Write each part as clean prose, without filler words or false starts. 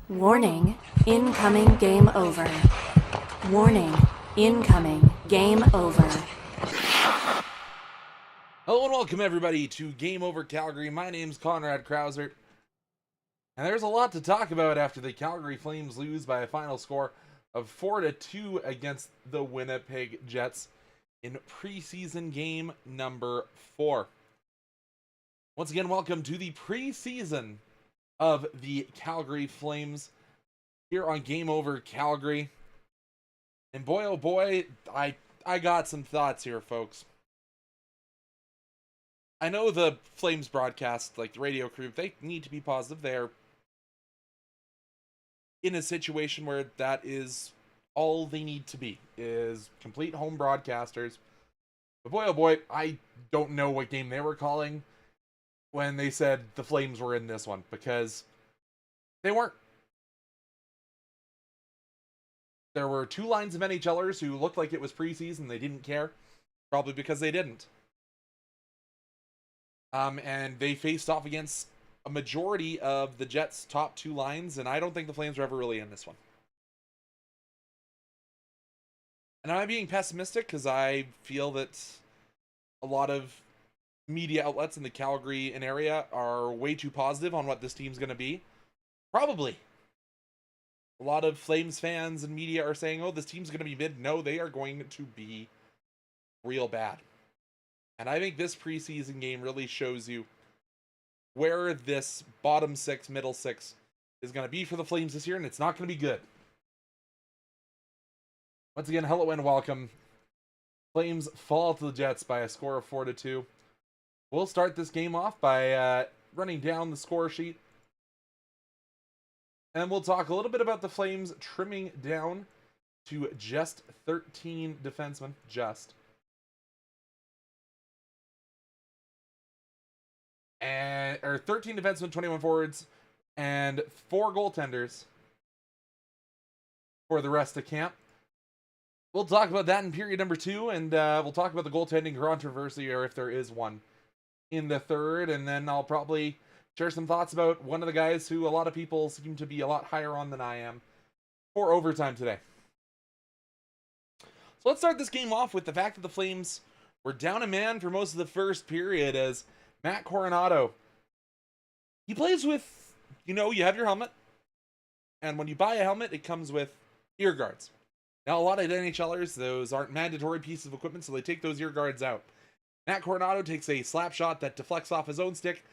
Warning, incoming game over. Warning, incoming game over. Hello and welcome everybody to Game Over Calgary. My name's Conrad Krausert. And there's a lot to talk about after the Calgary Flames lose by a final score of 4-2 against the Winnipeg Jets in preseason game number 4. Once again, welcome to the preseason of the Calgary Flames here on Game Over Calgary. And boy, oh boy, I got some thoughts here, folks. I know the Flames broadcast, like the radio crew, they need to be positive. They're in a situation where that is all they need to be, is complete home broadcasters. But boy, oh boy, I don't know what game they were calling when they said the Flames were in this one, because they weren't. There were two lines of NHLers who looked like it was preseason. They didn't care, probably because they didn't. And they faced off against a majority of the Jets' top two lines, and I don't think the Flames were ever really in this one. And I'm being pessimistic because I feel that a lot of media outlets in the Calgary area are way too positive on what this team's going to be. Probably. A lot of Flames fans and media are saying, oh, this team's going to be mid. No, they are going to be real bad. And I think this preseason game really shows you where this bottom six, middle six is going to be for the Flames this year, and it's not going to be good. Once again, hello and welcome. Flames fall to the Jets by a score of 4-2. We'll start this game off by running down the score sheet. And we'll talk a little bit about the Flames trimming down to just 13 defensemen. Or 13 defensemen, 21 forwards, and 4 goaltenders for the rest of camp. We'll talk about that in period number 2, and we'll talk about the goaltending controversy, or if there is one, in the third, and then I'll probably share some thoughts about one of the guys who a lot of people seem to be a lot higher on than I am for overtime today. So let's start this game off with the fact that the Flames were down a man for most of the first period as Matt Coronado, he plays with, you have your helmet, and when you buy a helmet, it comes with ear guards. Now, a lot of NHLers, those aren't mandatory pieces of equipment, so they take those ear guards out. Matt Coronado takes a slap shot that deflects off his own stick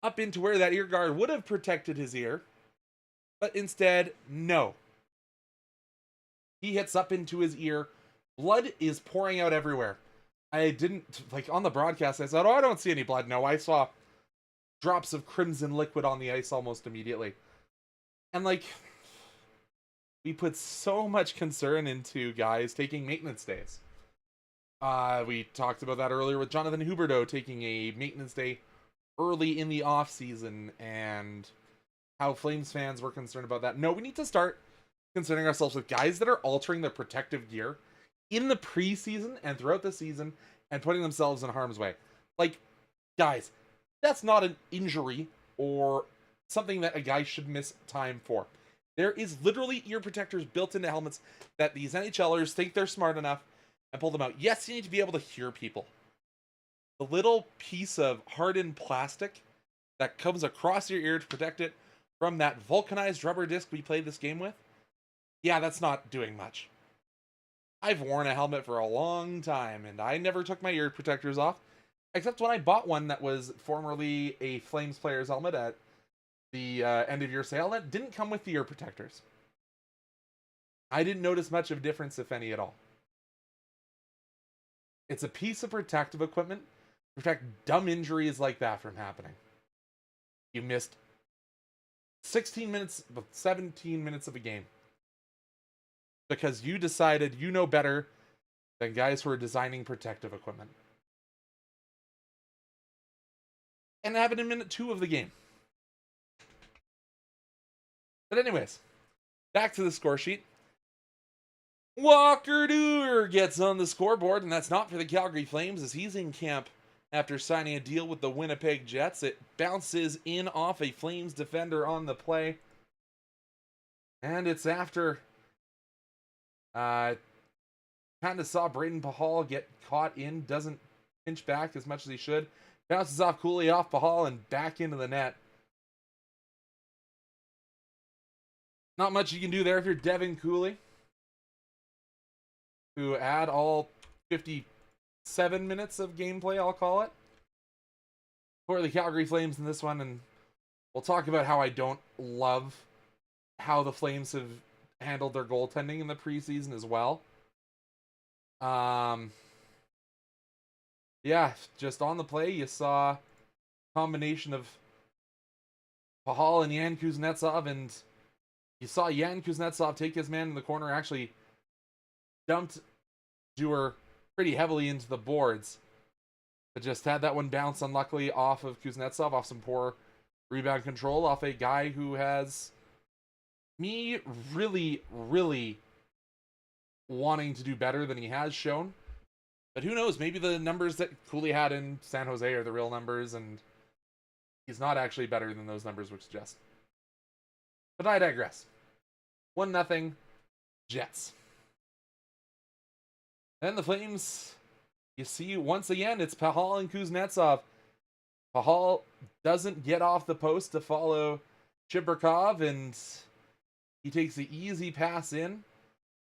up into where that ear guard would have protected his ear, but instead, no. He hits up into his ear. Blood is pouring out everywhere. I didn't, on the broadcast, I said, oh, I don't see any blood. No, I saw drops of crimson liquid on the ice almost immediately. And, we put so much concern into guys taking maintenance days. We talked about that earlier with Jonathan Huberdeau taking a maintenance day early in the off-season and how Flames fans were concerned about that. No, we need to start concerning ourselves with guys that are altering their protective gear in the preseason and throughout the season and putting themselves in harm's way. Guys, that's not an injury or something that a guy should miss time for. There is literally ear protectors built into helmets that these NHLers think they're smart enough and pull them out. Yes, you need to be able to hear people. The little piece of hardened plastic that comes across your ear to protect it from that vulcanized rubber disc we played this game with, yeah, that's not doing much. I've worn a helmet for a long time, and I never took my ear protectors off, except when I bought one that was formerly a Flames player's helmet at the end-of-year sale that didn't come with the ear protectors. I didn't notice much of a difference, if any at all. It's a piece of protective equipment to protect dumb injuries like that from happening. You missed 16 minutes, 17 minutes of a game because you decided you know better than guys who are designing protective equipment. And it happened in minute 2 of the game. But anyways, back to the score sheet. Walker Duehr gets on the scoreboard, and that's not for the Calgary Flames as he's in camp after signing a deal with the Winnipeg Jets. It bounces in off a Flames defender on the play. And it's after kind of saw Braden Pahal get caught in, doesn't pinch back as much as he should. Bounces off Cooley off Pahal and back into the net. Not much you can do there if you're Devin Cooley, who had all 57 minutes of gameplay, I'll call it, for the Calgary Flames in this one. And we'll talk about how I don't love how the Flames have handled their goaltending in the preseason as well. Yeah, just on the play, you saw a combination of Pahal and Yan Kuznetsov, and you saw Yan Kuznetsov take his man in the corner, actually dumped Dewar pretty heavily into the boards, but just had that one bounce unluckily off of Kuznetsov, off some poor rebound control, off a guy who has me really, really wanting to do better than he has shown. But who knows, maybe the numbers that Cooley had in San Jose are the real numbers, and he's not actually better than those numbers would suggest. But I digress. 1-0 Jets. Then the Flames, you see once again, it's Pahal and Kuznetsov. Pahal doesn't get off the post to follow Chibrikov, and he takes the easy pass in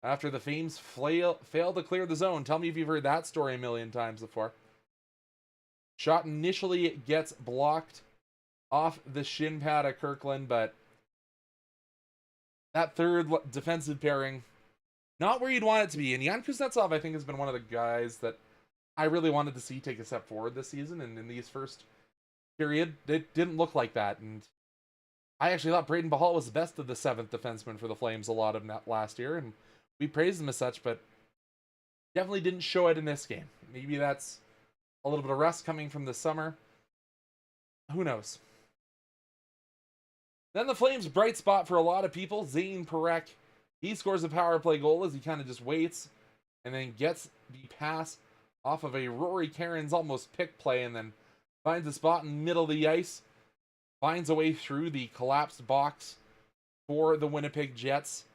after the Flames fail to clear the zone. Tell me if you've heard that story a million times before. Shot initially gets blocked off the shin pad of Kirkland, but that third defensive pairing, not where you'd want it to be. And Yan Kuznetsov, I think, has been one of the guys that I really wanted to see take a step forward this season. And in these first period, it didn't look like that. And I actually thought Braden Pahal was the best of the seventh defenseman for the Flames a lot of last year, and we praised him as such, but definitely didn't show it in this game. Maybe that's a little bit of rest coming from the summer. Who knows? Then the Flames' bright spot for a lot of people, Zane Parekh. He scores a power play goal as he kind of just waits and then gets the pass off of a Rory Cairns almost pick play, and then finds a spot in the middle of the ice, finds a way through the collapsed box for the Winnipeg Jets.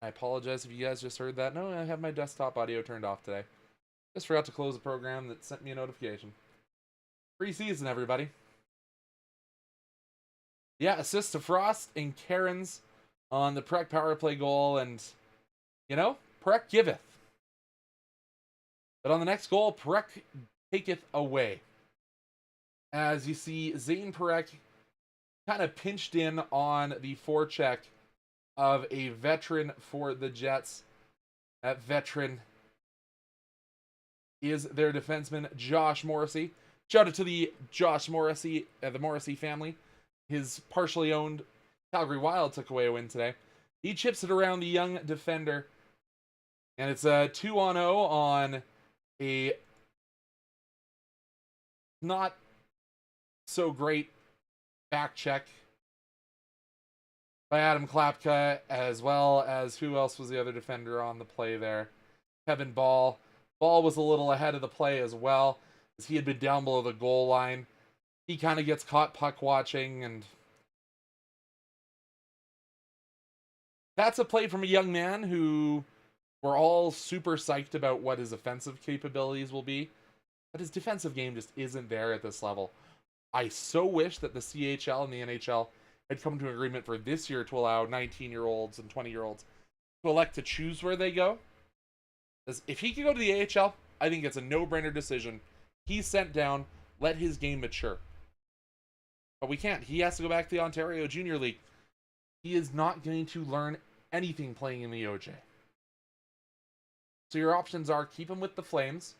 I apologize if you guys just heard that. No, I have my desktop audio turned off today. Just forgot to close the program that sent me a notification. Preseason, everybody. Yeah, assist to Frost and Cairns on the Parekh power play goal, and, you know, Parekh giveth. But on the next goal, Parekh taketh away. As you see, Zane Parekh kind of pinched in on the forecheck of a veteran for the Jets. That veteran is their defenseman, Josh Morrissey. Shout out to the Josh Morrissey, the Morrissey family. His partially owned Calgary Wild took away a win today. He chips it around the young defender, and it's a 2-on-0 on a not so great back check by Adam Klapka, as well as who else was the other defender on the play there? Kevin Ball. Ball was a little ahead of the play as well, as he had been down below the goal line. He kind of gets caught puck watching, and that's a play from a young man who we're all super psyched about what his offensive capabilities will be, but his defensive game just isn't there at this level. I so wish that the CHL and the NHL had come to an agreement for this year to allow 19-year-olds and 20-year-olds to elect to choose where they go. Because if he could go to the AHL, I think it's a no-brainer decision. He's sent down, let his game mature. But we can't. He has to go back to the Ontario Junior League. He is not going to learn anything playing in the OJ. So your options are keep him with the Flames,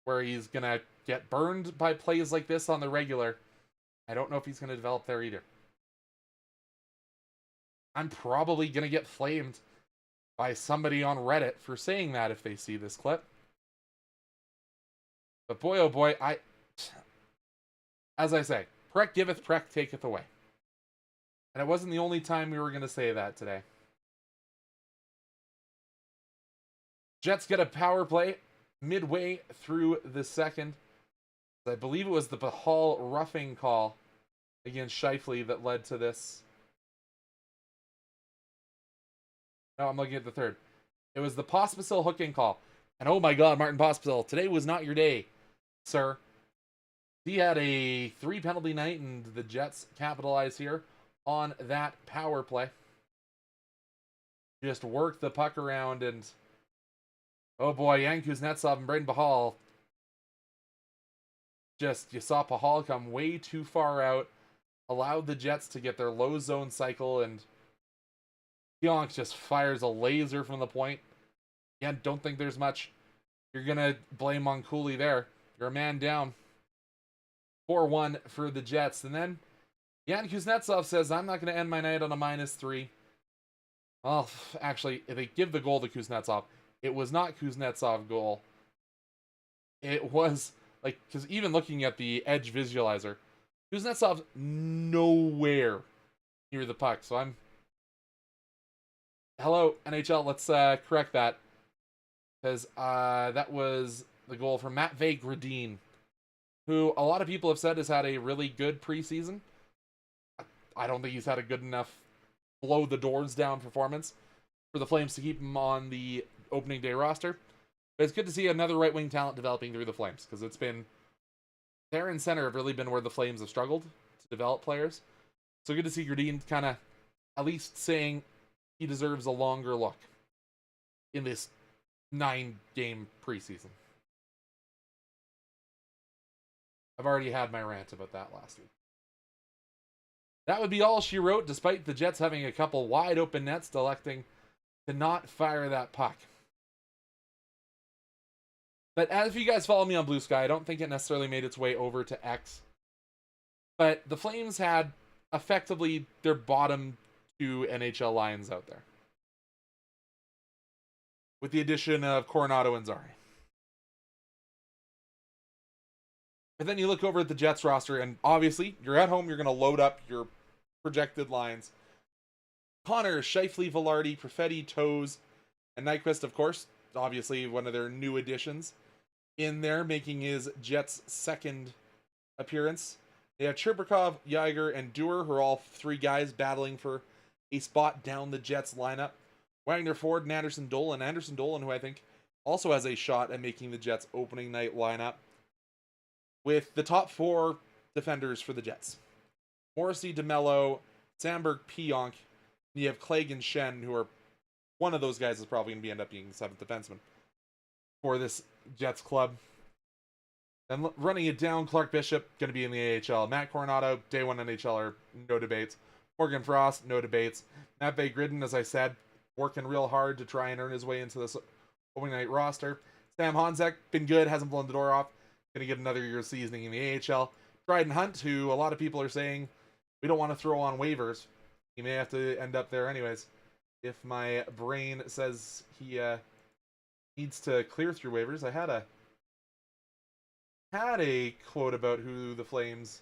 where he's going to get burned by plays like this on the regular. I don't know if he's going to develop there either. I'm probably going to get flamed by somebody on Reddit for saying that if they see this clip. But boy, oh boy, as I say, Parekh giveth, Parekh taketh away. And it wasn't the only time we were going to say that today. Jets get a power play midway through the second. I believe it was the Pahal roughing call against Scheifele that led to this No, I'm looking at the third. It was the Pospisil hooking call. And oh my god, Martin Pospisil, today was not your day, sir. He had a 3-penalty night, and the Jets capitalized here on that power play. Just worked the puck around, and oh boy, Yan Kuznetsov and Braden Pahal. Just, you saw Pahal come way too far out, allowed the Jets to get their low zone cycle, and Pionk just fires a laser from the point. Again, don't think there's much you're going to blame on Cooley there. You're a man down. 4-1 for the Jets. And then Yan Kuznetsov says, I'm not going to end my night on a -3. Well, actually, if they give the goal to Kuznetsov, it was not Kuznetsov's goal. It was, like, because even looking at the edge visualizer, Kuznetsov's nowhere near the puck. So hello, NHL, let's correct that. Because that was the goal from Matvei Gradin, who a lot of people have said has had a really good preseason. I don't think he's had a good enough blow the doors down performance for the Flames to keep him on the opening day roster. But it's good to see another right-wing talent developing through the Flames, because it's been, there and center have really been where the Flames have struggled to develop players. So good to see Gradin kind of at least saying he deserves a longer look in this 9-game preseason. I've already had my rant about that last week. That would be all she wrote, despite the Jets having a couple wide open nets, electing to not fire that puck. But as if you guys follow me on Blue Sky, I don't think it necessarily made its way over to X. But the Flames had effectively their bottom 2 NHL lines out there, with the addition of Coronado and Zari. But then you look over at the Jets roster, and obviously, you're at home, you're going to load up your projected lines. Connor, Scheifele, Velarde, Perfetti, Toews, and Nyquist, of course, obviously one of their new additions in there, making his Jets' second appearance. They have Chirpakov, Yager, and Dewar, who are all 3 guys battling for a spot down the Jets lineup. Wagner Ford and Anderson Dolan. Anderson Dolan, who I think also has a shot at making the Jets' opening night lineup, with the top 4 defenders for the Jets: Morrissey, DeMille, Sandberg, Pionk. You have Clegg and Shen, who are, one of those guys is probably going to end up being the 7th defenseman for this Jets club. Then running it down, Clark Bishop, going to be in the AHL. Matt Coronado, day 1 NHLer, no debates. Morgan Frost, no debates. Matvei Gradin, as I said, working real hard to try and earn his way into this opening night roster. Sam Honzek, been good, hasn't blown the door off. Going to get another year of seasoning in the AHL. Dryden Hunt, who a lot of people are saying we don't want to throw on waivers. He may have to end up there anyways, if my brain says he needs to clear through waivers. I had a quote about who the Flames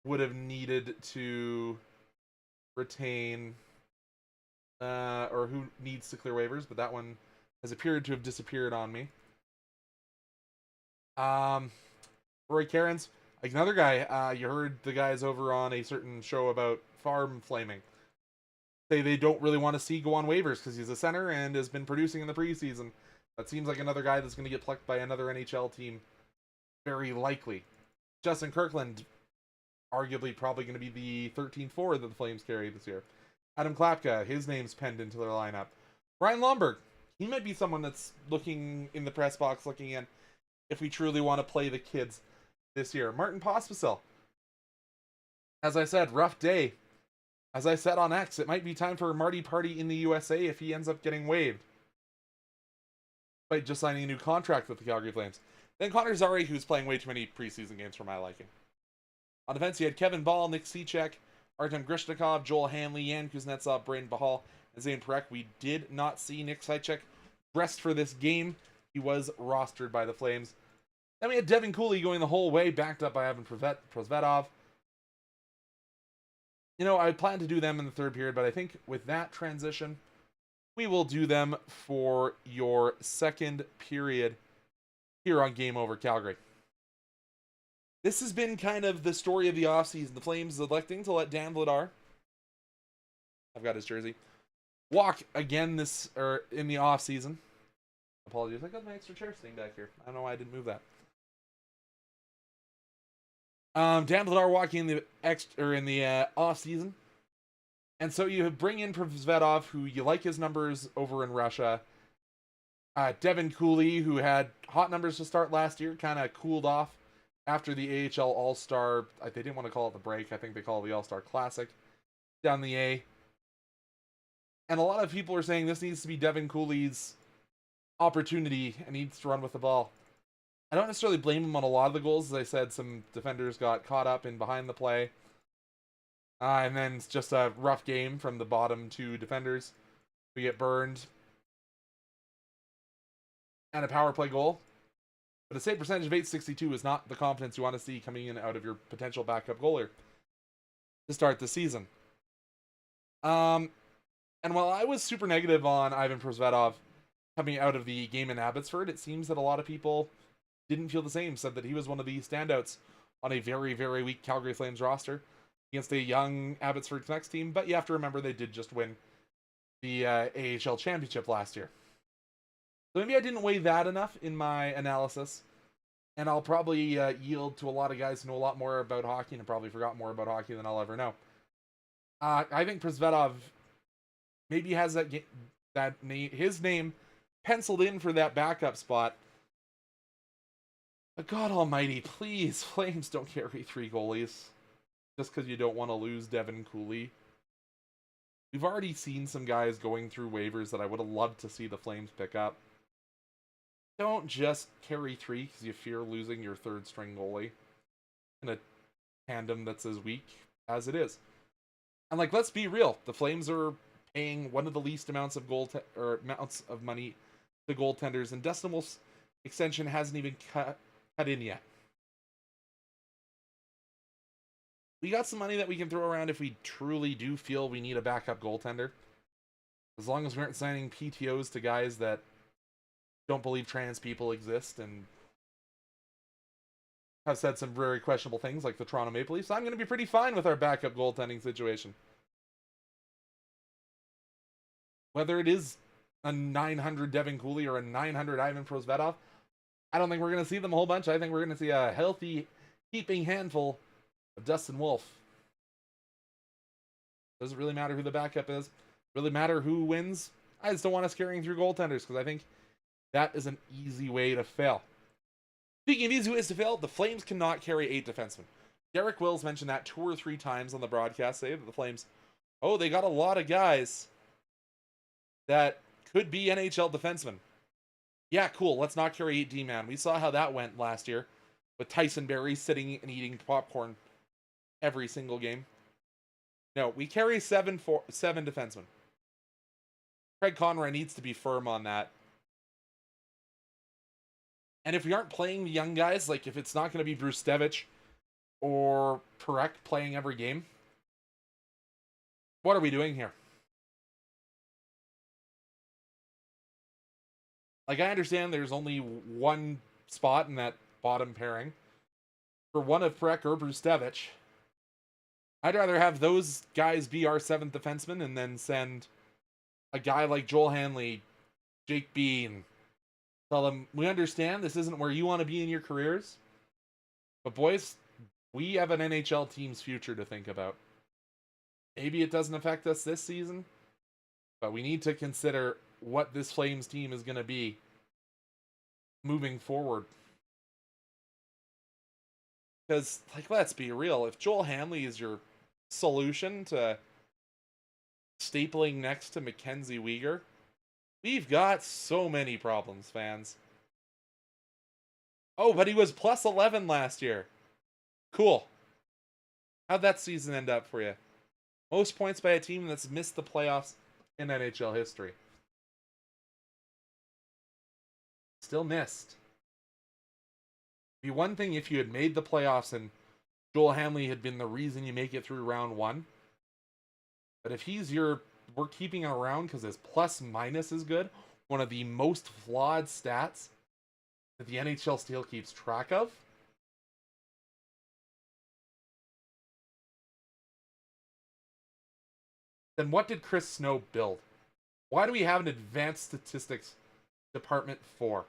would have needed to retain, or who needs to clear waivers, but that one has appeared to have disappeared on me. Roy Cairns, like another guy, you heard the guys over on a certain show about farm flaming say they don't really want to see go on waivers because he's a center and has been producing in the preseason. That seems like another guy that's going to get plucked by another NHL team, very likely. Justin Kirkland, arguably probably going to be the 13th forward that the Flames carry this year. Adam Klapka, his name's penned into their lineup. Ryan Lomberg, he might be someone that's looking in the press box, looking in if we truly want to play the kids this year. Martin Pospisil, as I said, rough day. As I said on X, it might be time for Marty Party in the USA if he ends up getting waived, by just signing a new contract with the Calgary Flames. Then Connor Zary, who's playing way too many preseason games for my liking. On defense, you had Kevin Ball, Nick Cechek, Artem Grishnikov, Joel Hanley, Yan Kuznetsov, Braden Pahal, and Zane Parekh. We did not see Nick Cechek dressed for this game. He was rostered by the Flames. Then we had Devin Cooley going the whole way, backed up by Ivan Prosvetov. You know, I plan to do them in the third period, but I think with that transition, we will do them for your second period here on Game Over Calgary. This has been kind of the story of the offseason. The Flames electing to let Dan Vladar, I've got his jersey, walk again in the off season. Apologies, I got my extra chair sitting back here. I don't know why I didn't move that. Dan Vladar walking in the off season, and so you bring in Preseason, who you like his numbers over in Russia. Devin Cooley, who had hot numbers to start last year, kind of cooled off after the AHL All-Star. They didn't want to call it the break. I think they call it the All-Star Classic down the A. And a lot of people are saying this needs to be Devin Cooley's opportunity and needs to run with the ball. I don't necessarily blame him on a lot of the goals. As I said, some defenders got caught up in behind the play. And then it's just a rough game from the bottom two defenders. We get burned. And a power play goal. But a save percentage of .862 is not the confidence you want to see coming in out of your potential backup goalie to start the season. And while I was super negative on Ivan Preseason coming out of the game in Abbotsford, it seems that a lot of people didn't feel the same, said that he was one of the standouts on a very, very weak Calgary Flames roster against a young Abbotsford Canucks team. But you have to remember they did just win the AHL championship last year. So maybe I didn't weigh that enough in my analysis, and I'll probably yield to a lot of guys who know a lot more about hockey and probably forgot more about hockey than I'll ever know. I think Preseason maybe has his name penciled in for that backup spot. But God almighty, please, Flames don't carry 3 goalies just because you don't want to lose Devin Cooley. We've already seen some guys going through waivers that I would have loved to see the Flames pick up. Don't just carry 3 because you fear losing your third string goalie in a tandem that's as weak as it is. And let's be real, the Flames are paying one of the least amounts of amounts of money to goaltenders, and Dustin Wolf's extension hasn't even cut in yet. We got some money that we can throw around if we truly do feel we need a backup goaltender. As long as we aren't signing PTOs to guys that don't believe trans people exist and have said some very questionable things like the Toronto Maple Leafs, I'm going to be pretty fine with our backup goaltending situation. Whether it is a 900 Devin Cooley or a 900 Ivan Preseason, I don't think we're going to see them a whole bunch. I think we're going to see a healthy, heaping handful of Dustin Wolf. Doesn't really matter who the backup is. Really matter who wins. I just don't want us carrying through goaltenders because I think that is an easy way to fail. Speaking of easy ways to fail, the Flames cannot carry 8 defensemen. Derek Wills mentioned that 2 or 3 times on the broadcast today that the Flames, they got a lot of guys that could be NHL defensemen. Yeah, cool. Let's not carry 8 D-man. We saw how that went last year with Tyson Barrie sitting and eating popcorn every single game. No, we carry 7 defensemen. Craig Conrad needs to be firm on that. And if we aren't playing the young guys, if it's not going to be Bruce Stevich or Perek playing every game, what are we doing here? I understand there's only one spot in that bottom pairing for one of Perek or Bruce Stevich. I'd rather have those guys be our 7th defenseman and then send a guy like Joel Hanley, Jake Bean. Tell them, we understand this isn't where you want to be in your careers, but boys, we have an NHL team's future to think about. Maybe it doesn't affect us this season, but we need to consider what this Flames team is going to be moving forward. Because, let's be real, if Joel Hanley is your solution to stapling next to Mackenzie Weegar, we've got so many problems, fans. Oh, but he was plus 11 last year. Cool. How'd that season end up for you? Most points by a team that's missed the playoffs in NHL history. Still missed. It'd be one thing if you had made the playoffs and Joel Hanley had been the reason you make it through round 1. But if we're keeping him around because his plus minus is good, one of the most flawed stats that the NHL still keeps track of. Then what did Chris Snow build? Why do we have an advanced statistics department for?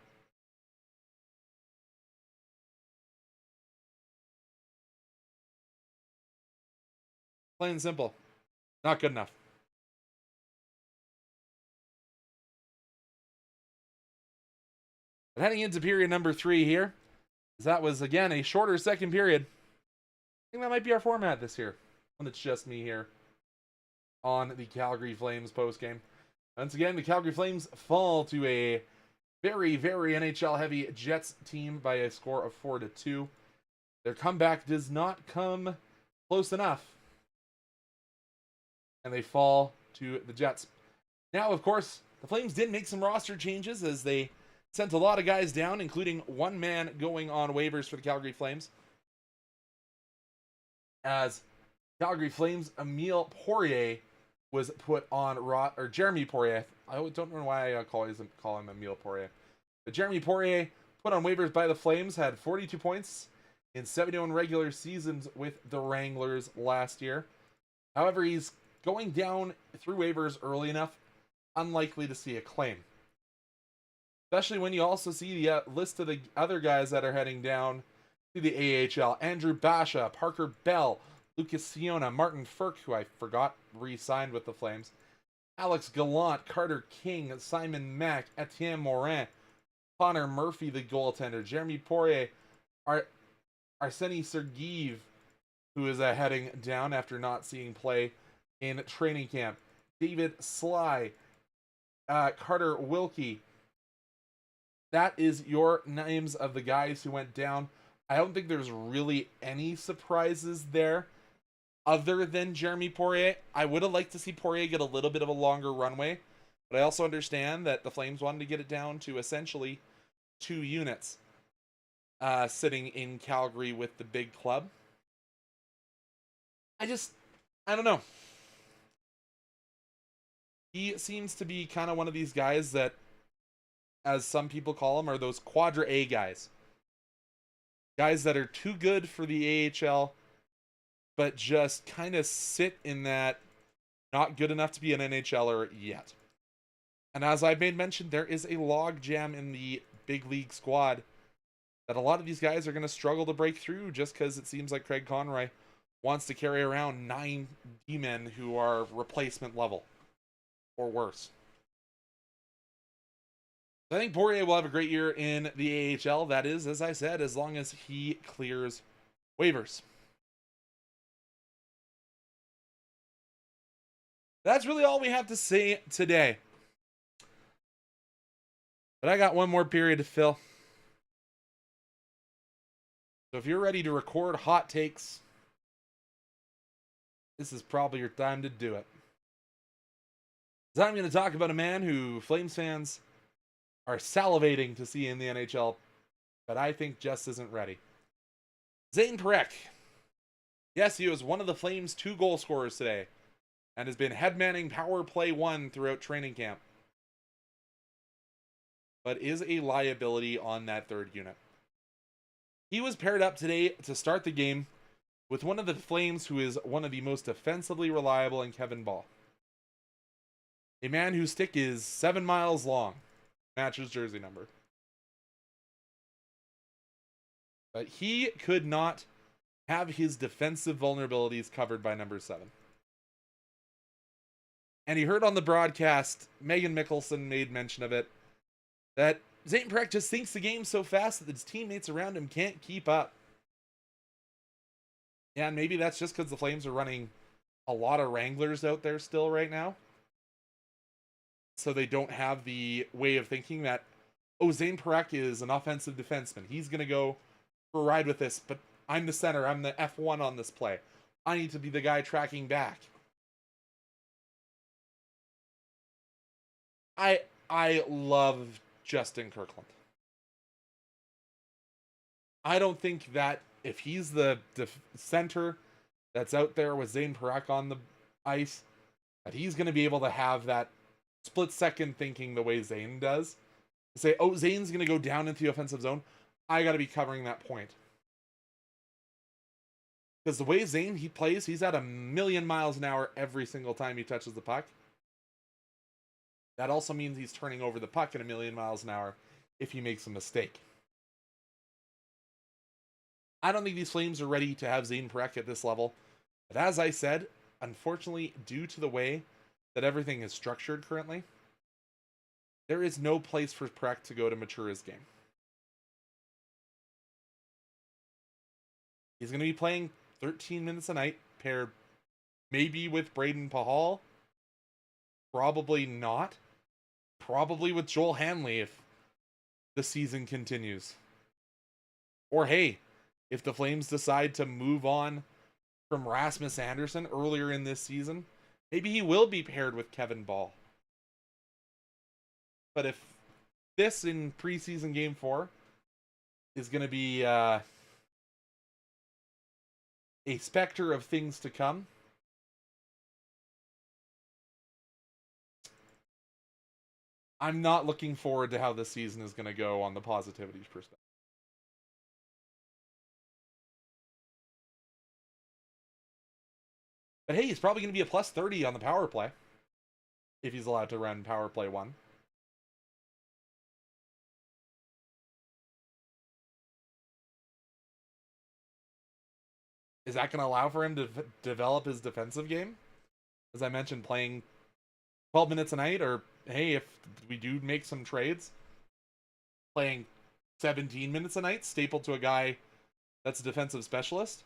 Plain and simple. Not good enough. But heading into period number 3 here, that was, again, a shorter second period. I think that might be our format this year, when it's just me here on the Calgary Flames postgame. Once again, the Calgary Flames fall to a very, very NHL-heavy Jets team by a score of 4-2. Their comeback does not come close enough, and they fall to the Jets. Now, of course, the Flames did make some roster changes as they sent a lot of guys down, including one man going on waivers for the Calgary Flames. As Calgary Flames, Emile Poirier was put on Jeremy Poirier. I don't know why I call him Emile Poirier. But Jeremy Poirier, put on waivers by the Flames, had 42 points in 71 regular seasons with the Wranglers last year. However, he's going down through waivers early enough, unlikely to see a claim. Especially when you also see the list of the other guys that are heading down to the AHL. Andrew Basha, Parker Bell, Lucas Siona, Martin Ferk, who I forgot re-signed with the Flames, Alex Gallant, Carter King, Simon Mack, Etienne Morin, Connor Murphy, the goaltender, Jeremy Poirier, Arseny Sergeev, who is heading down after not seeing play in training camp, David Sly, Carter Wilkie. That is your names of the guys who went down. I don't think there's really any surprises there other than Jeremy Poirier. I would have liked to see Poirier get a little bit of a longer runway, but I also understand that the Flames wanted to get it down to essentially 2 units sitting in Calgary with the big club. I don't know. He seems to be kind of one of these guys that, as some people call them, are those Quadra A guys. Guys that are too good for the AHL, but just kind of sit in that not good enough to be an NHLer yet. And as I've made mention, there is a log jam in the big league squad that a lot of these guys are going to struggle to break through just because it seems like Craig Conroy wants to carry around 9 D-men who are replacement level or worse. I think Poirier will have a great year in the AHL. That is, as I said, as long as he clears waivers. That's really all we have to say today. But I got one more period to fill. So if you're ready to record hot takes, this is probably your time to do it. So I'm going to talk about a man who Flames fans are salivating to see in the NHL, but I think just isn't ready. Zane Parekh. Yes, he was one of the Flames' 2 goal scorers today, and has been headmanning Power Play 1 throughout training camp, but is a liability on that 3rd unit. He was paired up today to start the game with one of the Flames who is one of the most defensively reliable in Kevin Ball. A man whose stick is 7 miles long. Matches jersey number. But he could not have his defensive vulnerabilities covered by number 7. And he heard on the broadcast, Megan Mickelson made mention of it, that Zane Parekh just thinks the game so fast that his teammates around him can't keep up. Yeah, and maybe that's just because the Flames are running a lot of Wranglers out there still right now. So they don't have the way of thinking that, oh, Zane Parekh is an offensive defenseman. He's going to go for a ride with this, but I'm the center. I'm the F1 on this play. I need to be the guy tracking back. I love Justin Kirkland. I don't think that if he's the center that's out there with Zane Parekh on the ice, that he's going to be able to have that split-second thinking the way Zane does. Say, oh, Zane's going to go down into the offensive zone. I got to be covering that point. Because the way Zane he plays, he's at 1,000,000 miles an hour every single time he touches the puck. That also means he's turning over the puck at 1,000,000 miles an hour if he makes a mistake. I don't think these Flames are ready to have Zane Parekh at this level. But as I said, unfortunately, due to the way that everything is structured currently, there is no place for Parekh to go to mature his game. He's going to be playing 13 minutes a night, paired maybe with Braden Pahal. Probably not. Probably with Joel Hanley if the season continues. Or hey, if the Flames decide to move on from Rasmus Andersson earlier in this season, maybe he will be paired with Kevin Ball. But if this in preseason game 4 is going to be a specter of things to come, I'm not looking forward to how this season is going to go on the positivity perspective. But hey, he's probably going to be a plus 30 on the power play if he's allowed to run power play 1. Is that going to allow for him to develop his defensive game? As I mentioned, playing 12 minutes a night, or hey, if we do make some trades, playing 17 minutes a night, stapled to a guy that's a defensive specialist.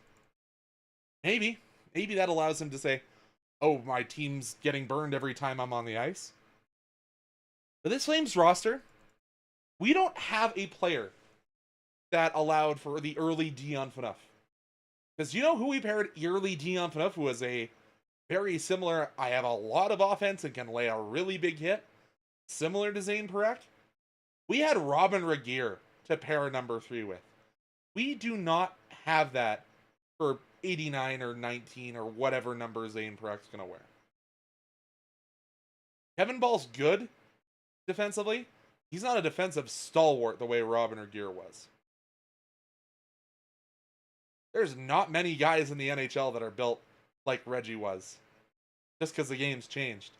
Maybe that allows him to say, oh, my team's getting burned every time I'm on the ice. But this Flames roster, we don't have a player that allowed for the early Dion Phaneuf. Because you know who we paired early Dion Phaneuf, who was a very similar, I have a lot of offense and can lay a really big hit, similar to Zane Parekh? We had Robin Regehr to pair number 3 with. We do not have that for 89 or 19 or whatever number Zane Parech's going to wear. Kevin Ball's good defensively. He's not a defensive stalwart the way Robin Regehr was. There's not many guys in the NHL that are built like Reggie was, just because the game's changed.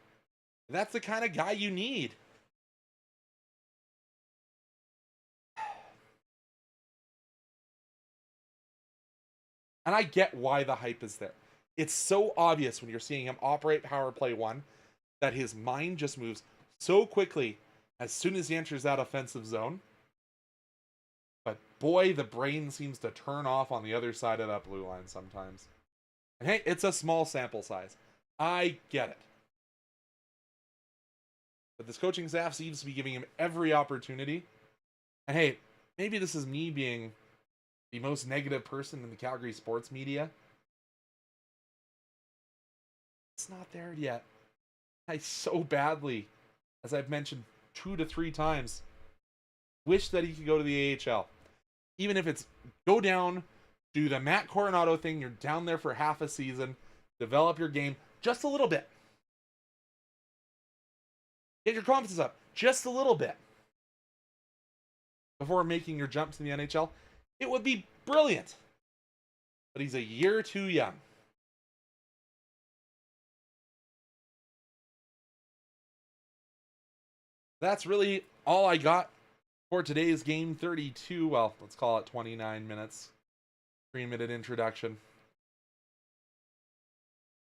That's the kind of guy you need. And I get why the hype is there. It's so obvious when you're seeing him operate power play 1 that his mind just moves so quickly as soon as he enters that offensive zone. But boy, the brain seems to turn off on the other side of that blue line sometimes. And hey, it's a small sample size. I get it. But this coaching staff seems to be giving him every opportunity. And hey, maybe this is me being the most negative person in the Calgary sports media. It's not there yet. I so badly, as I've mentioned 2 to 3 times, wish that he could go to the AHL. Even if it's go down, do the Matt Coronado thing, you're down there for half a season, develop your game just a little bit. Get your confidence up just a little bit before making your jump to the NHL. It would be brilliant. But he's a year too young. That's really all I got for today's game 32. Well, let's call it 29 minutes. 3-minute introduction.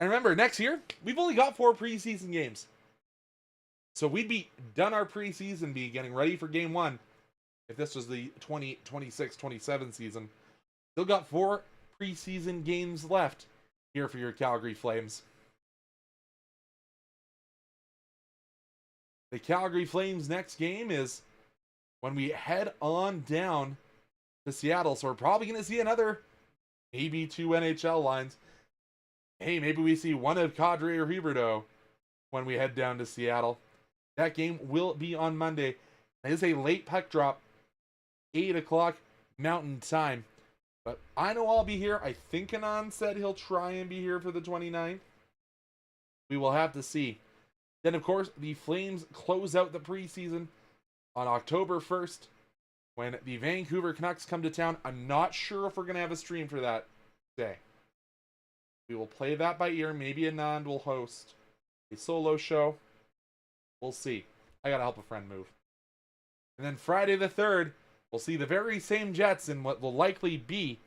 And remember, next year, we've only got 4 preseason games. So we'd be done our preseason, be getting ready for game 1. If this was the 26-27 season. Still got 4 preseason games left here for your Calgary Flames. The Calgary Flames' next game is when we head on down to Seattle. So we're probably going to see another, maybe 2 NHL lines. Hey, maybe we see one of Kadri or Huberdeau when we head down to Seattle. That game will be on Monday. It is a late puck drop, 8 o'clock Mountain Time. But I know I'll be here. I think Anand said he'll try and be here for the 29th. We will have to see. Then, of course, the Flames close out the preseason on October 1st when the Vancouver Canucks come to town. I'm not sure if we're going to have a stream for that day. We will play that by ear. Maybe Anand will host a solo show. We'll see. I gotta help a friend move. And then Friday the 3rd, we'll see the very same Jets in what will likely be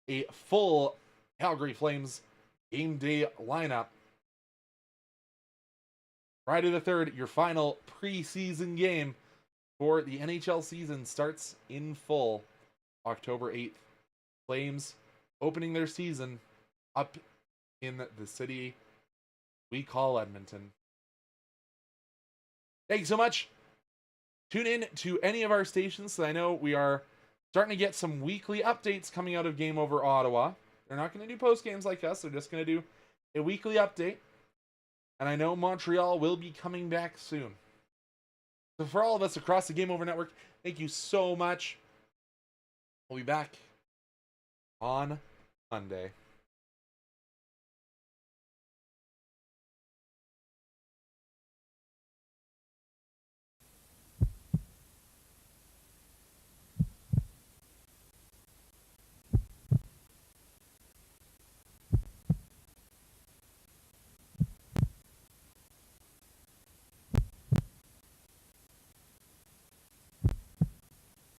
a full Calgary Flames game day lineup. Friday the 3rd, your final preseason game for the NHL season starts in full October 8th. Flames opening their season up in the city we call Edmonton. Thank you so much. Tune in to any of our stations. So I know we are starting to get some weekly updates coming out of Game Over Ottawa. They're not going to do post games like us. They're just going to do a weekly update. And I know Montreal will be coming back soon. So for all of us across the Game Over Network, thank you so much. We'll be back on Monday.